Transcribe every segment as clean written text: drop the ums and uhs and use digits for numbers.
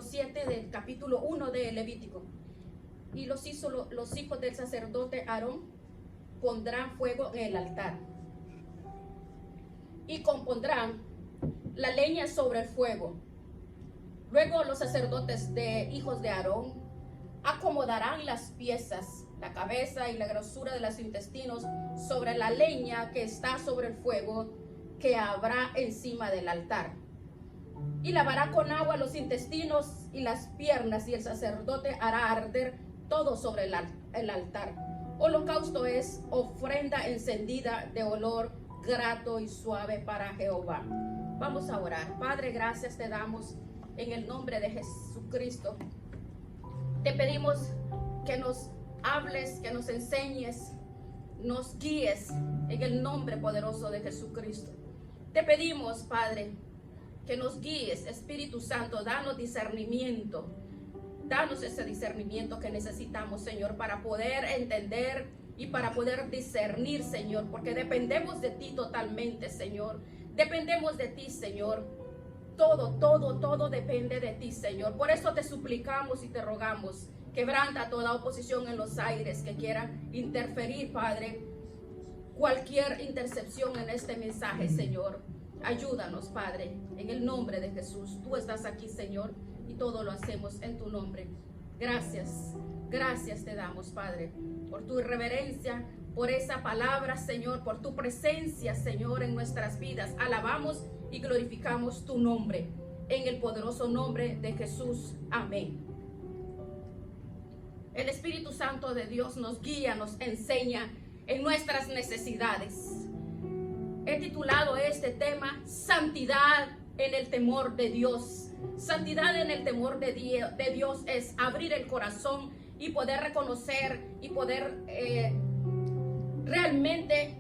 7 del capítulo 1 de Levítico. Y los hijos del sacerdote Aarón pondrán fuego en el altar y compondrán la leña sobre el fuego. Luego los sacerdotes hijos de Aarón acomodarán las piezas, la cabeza y la grosura de los intestinos sobre la leña que está sobre el fuego que habrá encima del altar. Y lavará con agua los intestinos y las piernas, y el sacerdote hará arder todo sobre el altar. Holocausto es ofrenda encendida de olor grato y suave para Jehová. Vamos a orar. Padre, gracias te damos en el nombre de Jesucristo. Te pedimos que nos hables, que nos enseñes, nos guíes en el nombre poderoso de Jesucristo. Te pedimos, Padre, que nos guíes, Espíritu Santo, danos discernimiento. Danos ese discernimiento que necesitamos, Señor, para poder entender y para poder discernir, Señor, porque dependemos de ti totalmente, Señor. Dependemos de ti, Señor. Todo depende de ti, Señor. Por eso te suplicamos y te rogamos, quebranta toda oposición en los aires que quiera interferir, Padre, cualquier intercepción en este mensaje, Señor. Ayúdanos, Padre, en el nombre de Jesús. Tú estás aquí, Señor, y todo lo hacemos en tu nombre. Gracias te damos, Padre, por tu reverencia, por esa palabra, Señor, por tu presencia, Señor, en nuestras vidas. Alabamos y glorificamos tu nombre, en el poderoso nombre de Jesús. Amén. El Espíritu Santo de Dios nos guía, nos enseña en nuestras necesidades. He titulado este tema Santidad en el temor de Dios. Santidad en el temor de Dios es abrir el corazón y poder reconocer y poder realmente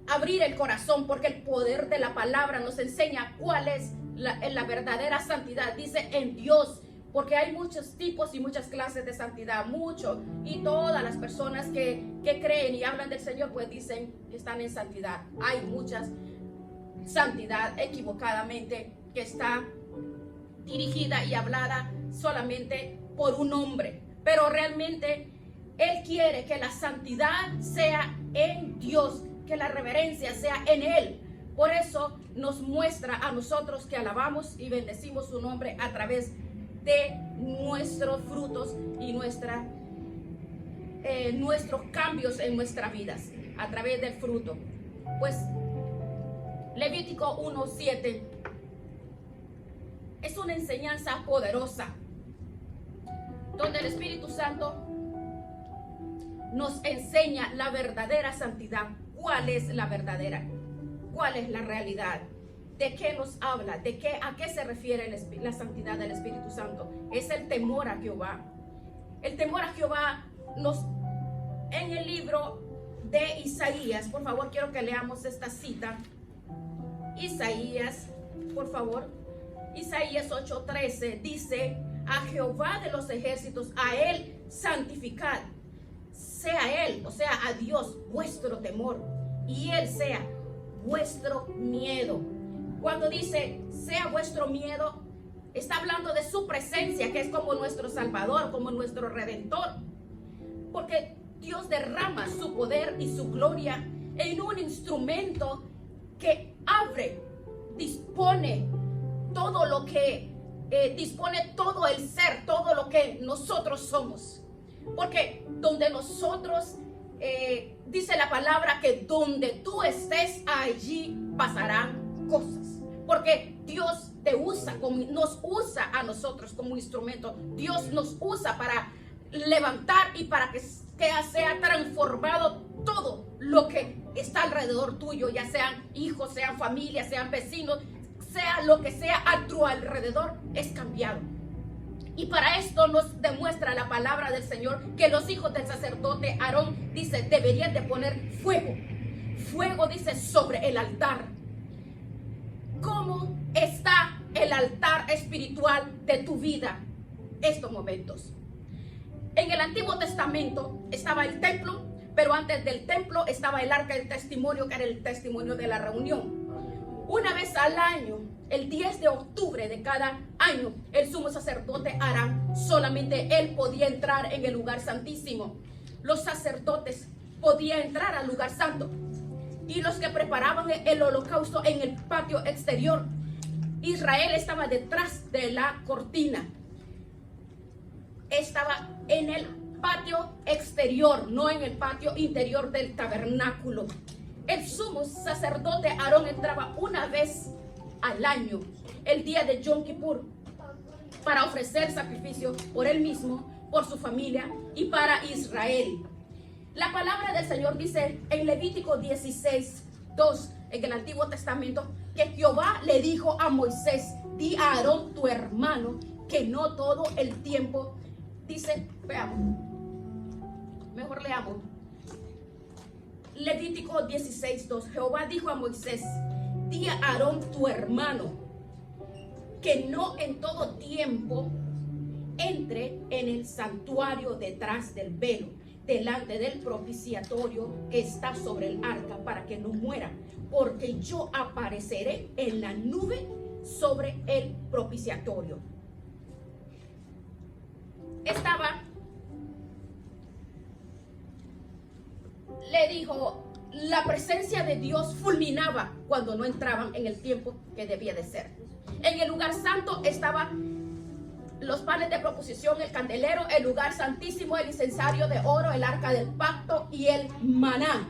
abrir el corazón, porque el poder de la palabra nos enseña cuál es la verdadera santidad. Dice en Dios, porque hay muchos tipos y muchas clases de santidad, y todas las personas que creen y hablan del Señor, pues dicen que están en santidad. Hay muchas santidad equivocadamente que está dirigida y hablada solamente por un hombre, pero realmente Él quiere que la santidad sea en Dios, que la reverencia sea en Él. Por eso nos muestra a nosotros que alabamos y bendecimos su nombre a través de nuestros frutos y nuestros cambios en nuestras vidas, a través del fruto. Pues Levítico 1:7 es una enseñanza poderosa, donde el Espíritu Santo nos enseña la verdadera santidad. ¿Cuál es la verdadera? ¿Cuál es la realidad? ¿De qué nos habla? ¿A qué se refiere la santidad del Espíritu Santo? Es el temor a Jehová. El temor a Jehová en el libro de Isaías, por favor, quiero que leamos esta cita. Isaías, por favor. Isaías 8:13 dice: a Jehová de los ejércitos, a Él santificad. Sea Él, o sea, a Dios, vuestro temor, y Él sea vuestro miedo. Cuando dice sea vuestro miedo, está hablando de su presencia, que es como nuestro Salvador, como nuestro Redentor. Porque Dios derrama su poder y su gloria en un instrumento que abre, dispone todo lo que dispone todo el ser, todo lo que nosotros somos. Porque donde nosotros, dice la palabra que donde tú estés, allí pasarán cosas. Porque Dios nos usa a nosotros como instrumento. Dios nos usa para levantar y para que sea transformado todo lo que está alrededor tuyo, ya sean hijos, sean familias, sean vecinos, sea lo que sea a tu alrededor, es cambiado. Y para esto nos demuestra la palabra del Señor que los hijos del sacerdote Aarón, dice, deberían de poner fuego, dice, sobre el altar. ¿Cómo está el altar espiritual de tu vida estos momentos? En el Antiguo Testamento estaba el templo, pero antes del templo estaba el arca del testimonio, que era el testimonio de la reunión. Una vez al año, el 10 de octubre de cada año, el sumo sacerdote Aarón, solamente él podía entrar en el lugar santísimo. Los sacerdotes podían entrar al lugar santo. Y los que preparaban el holocausto en el patio exterior, Israel estaba detrás de la cortina. Estaba en el patio exterior, no en el patio interior del tabernáculo. El sumo sacerdote Aarón entraba una vez al año, el día de Yom Kippur, para ofrecer sacrificio por él mismo, por su familia y para Israel. La palabra del Señor dice en Levítico 16:2, en el Antiguo Testamento, que Jehová le dijo a Moisés: di a Aarón tu hermano que no todo el tiempo, dice, veamos, mejor leamos. Levítico 16:2, Jehová dijo a Moisés: di a Aarón tu hermano que no en todo tiempo entre en el santuario detrás del velo, delante del propiciatorio que está sobre el arca, para que no muera, porque yo apareceré en la nube sobre el propiciatorio. Le dijo, la presencia de Dios fulminaba cuando no entraban en el tiempo que debía de ser. En el lugar santo estaban los panes de proposición, el candelero, el lugar santísimo, el incensario de oro, el arca del pacto y el maná,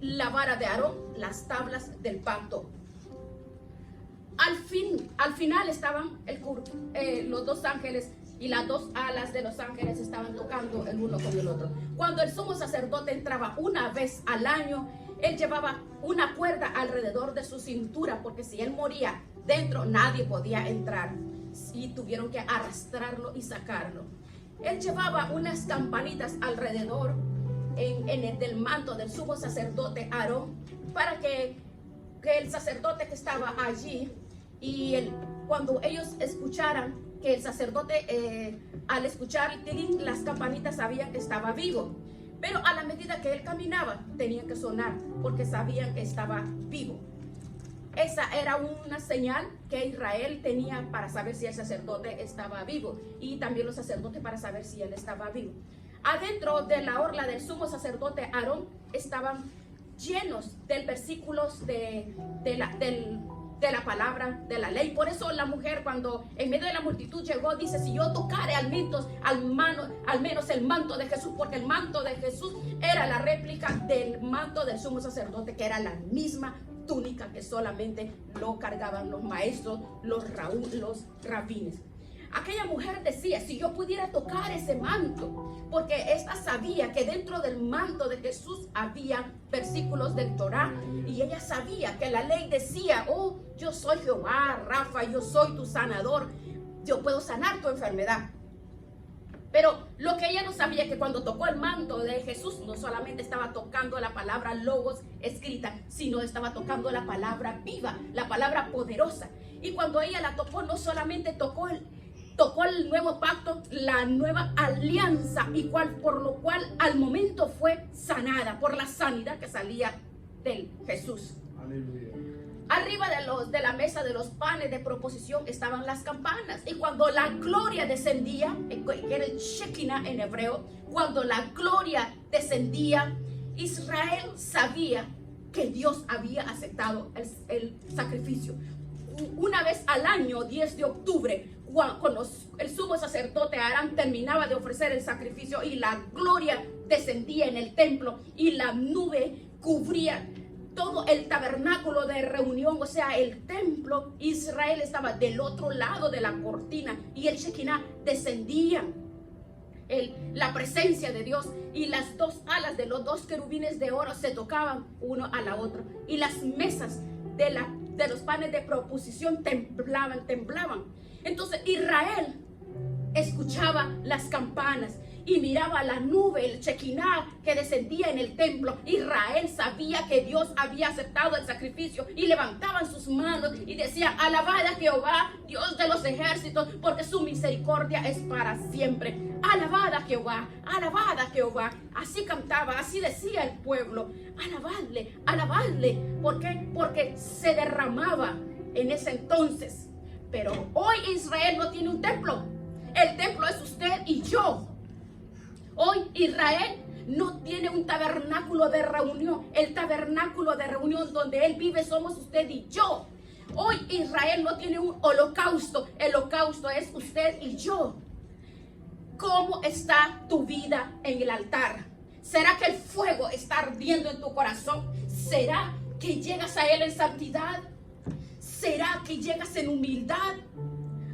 la vara de Aarón, las tablas del pacto. Al final estaban los dos ángeles, y las dos alas de los ángeles estaban tocando el uno con el otro. Cuando el sumo sacerdote entraba una vez al año, él llevaba una cuerda alrededor de su cintura, porque si él moría dentro, nadie podía entrar, y tuvieron que arrastrarlo y sacarlo. Él llevaba unas campanitas alrededor del manto del sumo sacerdote Aarón, para que el sacerdote que estaba allí, y cuando ellos escucharan que el sacerdote, al escuchar el tilín, las campanitas sabían que estaba vivo. Pero a la medida que él caminaba, tenían que sonar, porque sabían que estaba vivo. Esa era una señal que Israel tenía para saber si el sacerdote estaba vivo, y también los sacerdotes para saber si él estaba vivo. Adentro de la orla del sumo sacerdote Aarón estaban llenos de versículos de la palabra de la ley. Por eso la mujer, cuando en medio de la multitud llegó, dice: si yo tocare al menos el manto de Jesús, porque el manto de Jesús era la réplica del manto del sumo sacerdote, que era la misma túnica que solamente lo cargaban los maestros, los rabines. Aquella mujer decía: si yo pudiera tocar ese manto, porque esta sabía que dentro del manto de Jesús había versículos del Torá, y ella sabía que la ley decía: oh, yo soy Jehová Rafa, yo soy tu sanador, yo puedo sanar tu enfermedad. Pero lo que ella no sabía, que cuando tocó el manto de Jesús, no solamente estaba tocando la palabra logos escrita, sino estaba tocando la palabra viva, la palabra poderosa. Y cuando ella la tocó, no solamente tocó el nuevo pacto, la nueva alianza, por lo cual al momento fue sanada por la sanidad que salía de Jesús. Aleluya. Arriba de la mesa de los panes de proposición estaban las campanas, y cuando la gloria descendía, que era el Shekinah en hebreo, cuando la gloria descendía, Israel sabía que Dios había aceptado el sacrificio. Una vez al año, 10 de octubre, cuando el sumo sacerdote Aarón terminaba de ofrecer el sacrificio y la gloria descendía en el templo y la nube cubría todo el tabernáculo de reunión, o sea, el templo, Israel estaba del otro lado de la cortina y el Shekinah descendía. La presencia de Dios y las dos alas de los dos querubines de oro se tocaban uno a la otra, y las mesas de los panes de proposición temblaban. Entonces Israel escuchaba las campanas, y miraba la nube, el Shekinah que descendía en el templo, Israel sabía que Dios había aceptado el sacrificio y levantaban sus manos y decían: alabad a Jehová, Dios de los ejércitos, porque su misericordia es para siempre. Alabad a Jehová, alabad a Jehová. Así cantaba, así decía el pueblo: alabadle, alabadle. ¿Por qué? Porque se derramaba en ese entonces. Pero hoy Israel no tiene un templo. El templo es usted y yo. Hoy Israel no tiene un tabernáculo de reunión. El tabernáculo de reunión donde Él vive somos usted y yo. Hoy Israel no tiene un holocausto. El holocausto es usted y yo. ¿Cómo está tu vida en el altar? ¿Será que el fuego está ardiendo en tu corazón? ¿Será que llegas a Él en santidad? ¿Será que llegas en humildad?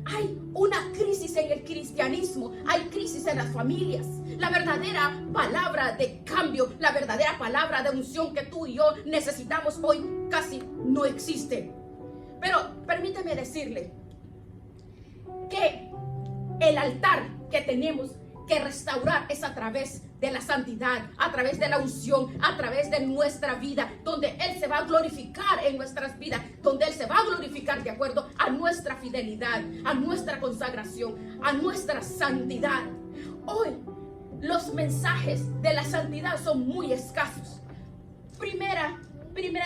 Hay una crisis en el cristianismo, hay crisis en las familias. La verdadera palabra de cambio, la verdadera palabra de unción que tú y yo necesitamos hoy casi no existe. Pero permítame decirle que el altar que tenemos que restaurar es a través de la santidad, a través de la unción, a través de nuestra vida, donde Él se va a glorificar en nuestras vidas, donde Él se va a glorificar de acuerdo a nuestra fidelidad, a nuestra consagración, a nuestra santidad. Hoy los mensajes de la santidad son muy escasos. Primera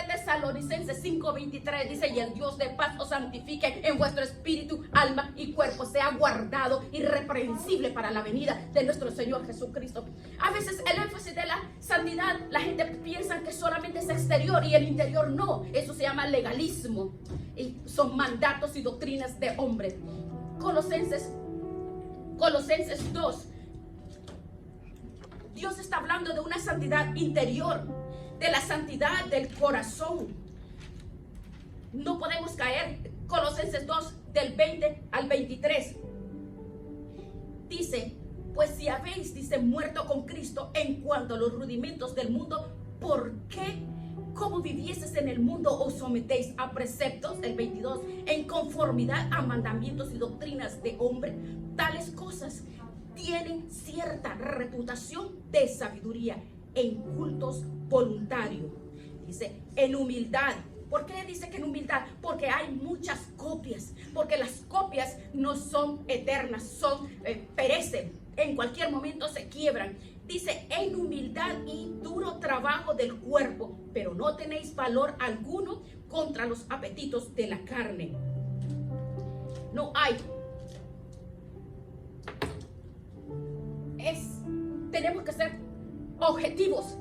Tesalonicenses 5:23 dice: y el Dios de paz os santifique en vuestro espíritu, alma y cuerpo, sea guardado irreprensible para la venida de nuestro Señor Jesucristo. A veces el énfasis de la santidad, la gente piensa que solamente es exterior y el interior no. Eso se llama legalismo y son mandatos y doctrinas de hombres. Colosenses 2. Dios está hablando de una santidad interior, de la santidad del corazón. No podemos caer. Colosenses 2 del 20 al 23 dice: pues si habéis, dice, muerto con Cristo en cuanto a los rudimentos del mundo, ¿por qué, como vivieses en el mundo, os sometéis a preceptos? El 22: en conformidad a mandamientos y doctrinas de hombre. Tales cosas tienen cierta reputación de sabiduría en cultos voluntarios. Dice: en humildad. ¿Por qué dice que en humildad? Porque hay muchas copias, porque las copias no son eternas, perecen, en cualquier momento se quiebran. Dice: en humildad y duro trabajo del cuerpo, pero no tenéis valor alguno contra los apetitos de la carne. No hay. Tenemos que ser objetivos,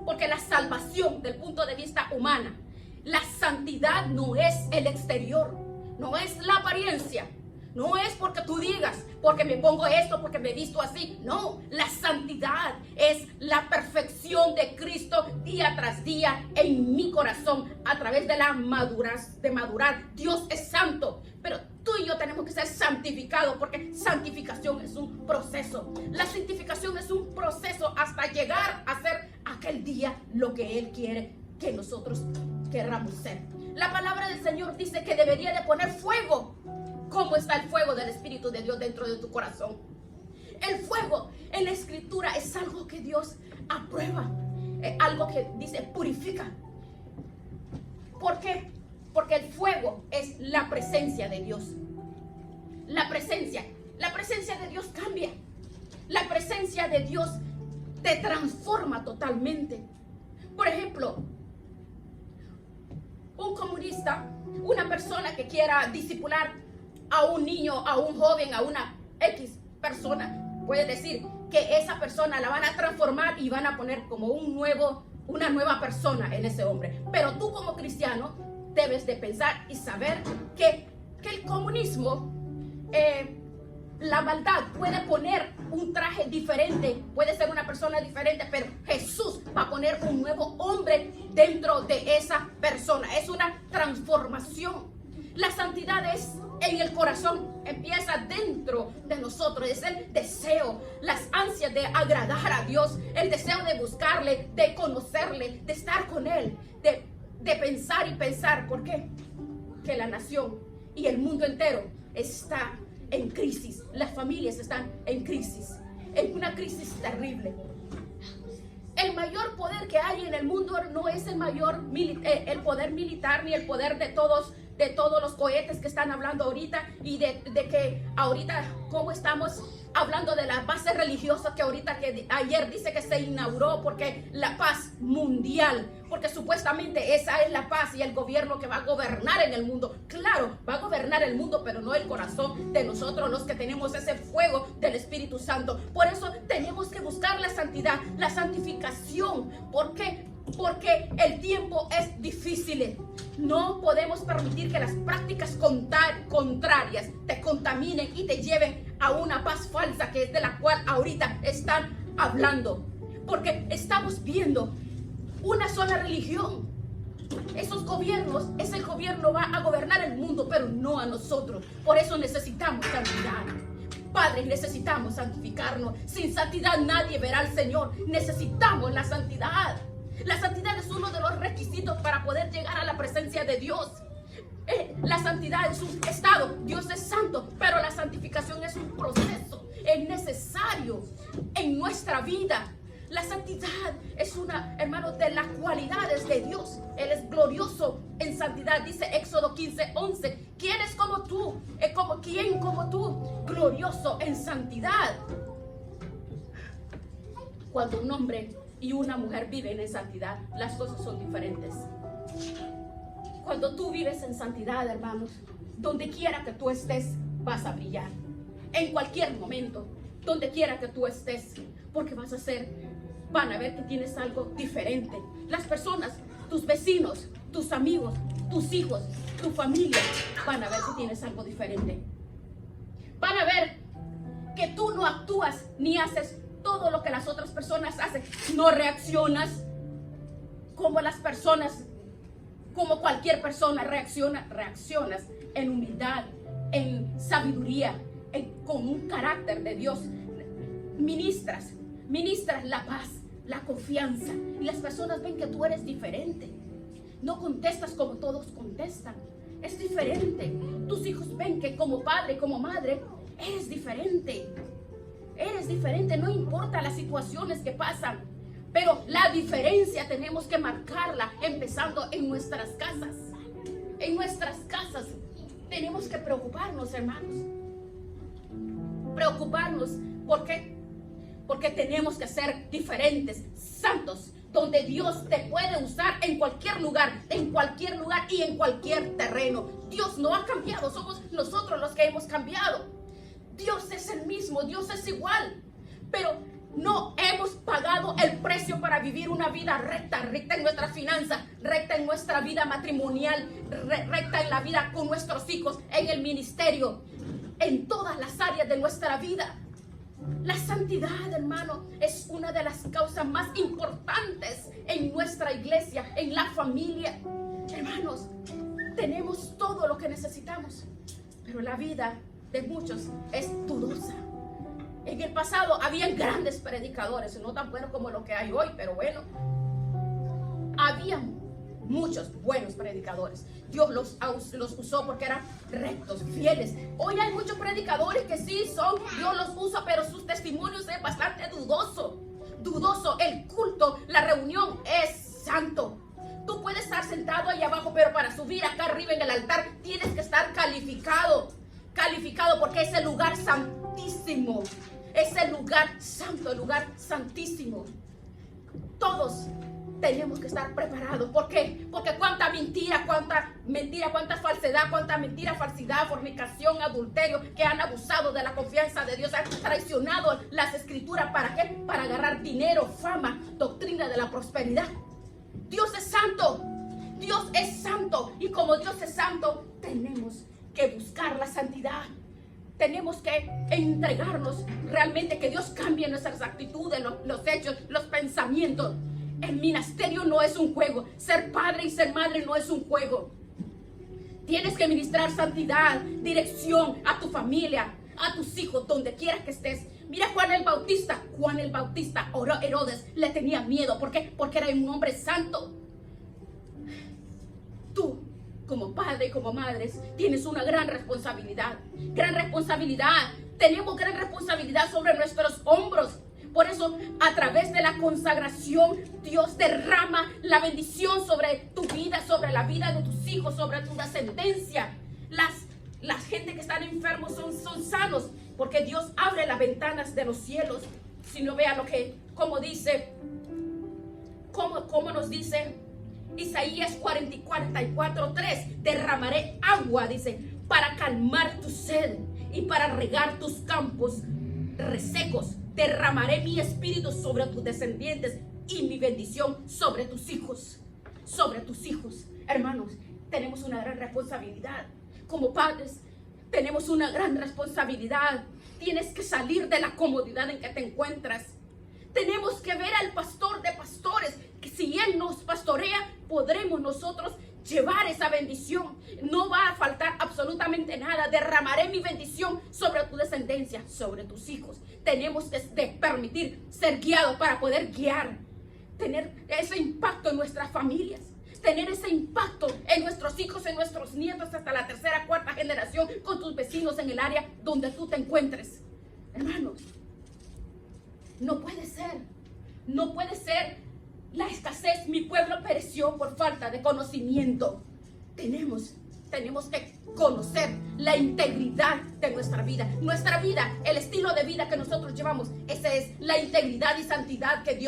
porque la salvación del punto de vista humana, la santidad no es el exterior, no es la apariencia, no es porque tú digas, porque me pongo esto, porque me he visto así. No, la santidad es la perfección de Cristo día tras día en mi corazón a través de la madurar. Dios es santo, pero tú y yo tenemos que ser santificados, porque santificación es un proceso. La santificación es un proceso hasta llegar a ser aquel día lo que Él quiere que nosotros querramos ser. La palabra del Señor dice que debería de poner fuego. ¿Cómo está el fuego del Espíritu de Dios dentro de tu corazón? El fuego en la Escritura es algo que Dios aprueba, algo que dice purifica. ¿Por qué? Porque el fuego es la presencia de Dios. La presencia de Dios cambia. La presencia de Dios te transforma totalmente. Por ejemplo, un comunista, una persona que quiera discipular a un niño, a un joven, a una X persona, puede decir que esa persona la van a transformar y van a poner como una nueva persona en ese hombre. Pero tú como cristiano debes de pensar y saber que el comunismo, la maldad puede poner un traje diferente, puede ser una persona diferente, pero Jesús va a poner un nuevo hombre dentro de esa persona. Es una transformación. La santidad es en el corazón, empieza dentro de nosotros. Es el deseo, las ansias de agradar a Dios, el deseo de buscarle, de conocerle, de estar con Él, de pensar y pensar. ¿Por qué? Que la nación y el mundo entero está en crisis. Las familias están en crisis, en una crisis terrible. El mayor poder que hay en el mundo no es el poder militar ni el poder de todos los cohetes que están hablando ahorita, y de que ahorita cómo estamos hablando de la base religiosa que ayer dice que se inauguró, porque la paz mundial, porque supuestamente esa es la paz y el gobierno que va a gobernar en el mundo. Claro, va a gobernar el mundo, pero no el corazón de nosotros, los que tenemos ese fuego del Espíritu Santo. Por eso tenemos que buscar la santidad, la santificación. ¿Por qué? Porque el tiempo es difícil. No podemos permitir que las prácticas contrarias te contaminen y te lleven a una paz falsa, que es de la cual ahorita están hablando. Porque estamos viendo una sola religión. Ese gobierno va a gobernar el mundo, pero no a nosotros. Por eso necesitamos santidad. Padres, necesitamos santificarnos. Sin santidad nadie verá al Señor. Necesitamos la santidad. La santidad es uno de los requisitos para poder llegar a la presencia de Dios. La santidad es un estado. Dios es santo, pero la santificación es un proceso. Es necesario en nuestra vida. La santidad es una, hermano, de las cualidades de Dios. Él es glorioso en santidad. Dice Éxodo 15:11. ¿Quién es como tú? ¿Quién como tú? Glorioso en santidad. Cuando un hombre y una mujer viven en santidad, las cosas son diferentes. Cuando tú vives en santidad, hermanos, donde quiera que tú estés, vas a brillar. En cualquier momento, donde quiera que tú estés, porque van a ver que tienes algo diferente. Las personas, tus vecinos, tus amigos, tus hijos, tu familia, van a ver que tienes algo diferente. Van a ver que tú no actúas ni haces todo lo que las otras personas hacen. No reaccionas como las personas, como cualquier persona reacciona. Reaccionas en humildad, en sabiduría, con un carácter de Dios. Ministras la paz, la confianza, y las personas ven que tú eres diferente. No contestas como todos contestan. Es diferente. Tus hijos ven que como padre, como madre, eres diferente. Eres diferente, no importa las situaciones que pasan, pero la diferencia tenemos que marcarla empezando en nuestras casas. En nuestras casas tenemos que preocuparnos, hermanos. Preocuparnos, ¿por qué? Porque tenemos que ser diferentes, santos, donde Dios te puede usar en cualquier lugar y en cualquier terreno. Dios no ha cambiado, somos nosotros los que hemos cambiado. Dios es el mismo, Dios es igual, pero no hemos pagado el precio para vivir una vida recta en nuestras finanzas, recta en nuestra vida matrimonial, recta en la vida con nuestros hijos, en el ministerio, en todas las áreas de nuestra vida. La santidad, hermano, es una de las causas más importantes en nuestra iglesia, en la familia. Hermanos, tenemos todo lo que necesitamos, pero la vida de muchos es dudosa. En el pasado habían grandes predicadores, no tan buenos como lo que hay hoy, pero bueno, habían muchos buenos predicadores. Dios los usó porque eran rectos, fieles. Hoy hay muchos predicadores que sí Dios los usa, pero sus testimonios es bastante dudoso. El culto, la reunión es santo. Tú puedes estar sentado ahí abajo, pero para subir acá arriba en el altar tienes que estar calificado porque es el lugar santísimo, es el lugar santo, el lugar santísimo. Todos tenemos que estar preparados. ¿Por qué? Porque cuánta mentira, cuánta falsedad, falsidad, fornicación, adulterio, que han abusado de la confianza de Dios, han traicionado las escrituras. ¿Para qué? Para agarrar dinero, fama, doctrina de la prosperidad. Dios es santo, y como Dios es santo, tenemos que buscar la santidad. Tenemos que entregarnos realmente, que Dios cambie nuestras actitudes, los hechos, los pensamientos. El ministerio no es un juego. Ser padre y ser madre no es un juego. Tienes que ministrar santidad, dirección a tu familia, a tus hijos, donde quiera que estés. Mira Juan el Bautista, Herodes le tenía miedo. ¿Por qué? Porque era un hombre santo. Tú, como padre y como madres, tienes una gran responsabilidad. Gran responsabilidad. Tenemos gran responsabilidad sobre nuestros hombros. Por eso, a través de la consagración, Dios derrama la bendición sobre tu vida, sobre la vida de tus hijos, sobre tu descendencia. La gente que están enfermos son sanos, porque Dios abre las ventanas de los cielos. Si no vea como nos dice Isaías 44:3, derramaré agua, dice, para calmar tu sed y para regar tus campos resecos. Derramaré mi espíritu sobre tus descendientes y mi bendición sobre tus hijos. Sobre tus hijos. Hermanos, tenemos una gran responsabilidad. Como padres, tenemos una gran responsabilidad. Tienes que salir de la comodidad en que te encuentras. Tenemos que ver al pastor de pastores, que si él nos pastorea, podremos nosotros llevar esa bendición. No va a faltar absolutamente nada. Derramaré mi bendición sobre tu descendencia, sobre tus hijos. Tenemos que permitir ser guiados para poder guiar. Tener ese impacto en nuestras familias. Tener ese impacto en nuestros hijos, en nuestros nietos, hasta la tercera, cuarta generación, con tus vecinos en el área donde tú te encuentres. Hermanos, no puede ser la escasez. Mi pueblo pereció por falta de conocimiento. Tenemos que conocer la integridad de nuestra vida. Nuestra vida, el estilo de vida que nosotros llevamos, esa es la integridad y santidad que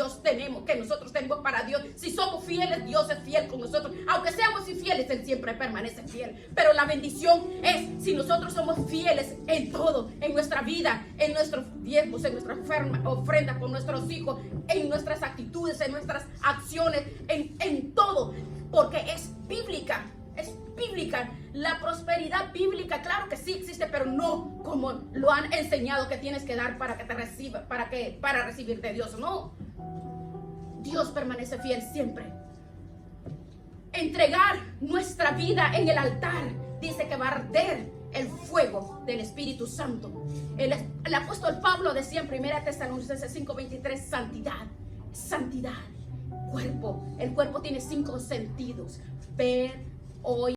nosotros tenemos para Dios. Si somos fieles, Dios es fiel con nosotros. Aunque seamos infieles, Él siempre permanece fiel. Pero la bendición es si nosotros somos fieles en todo, en nuestra vida, en nuestros diezmos, en nuestra ofrenda con nuestros hijos, en nuestras actitudes, en nuestras acciones, en todo, porque es bíblica. Es bíblica. La prosperidad bíblica, claro que sí existe, pero no como lo han enseñado que tienes que dar para que te reciba, para recibir de Dios. No. Dios permanece fiel siempre. Entregar nuestra vida en el altar, dice que va a arder el fuego del Espíritu Santo. El apóstol Pablo decía en 1 Tesalonicenses 5:23, santidad, santidad. El cuerpo tiene 5 sentidos: ver, oír,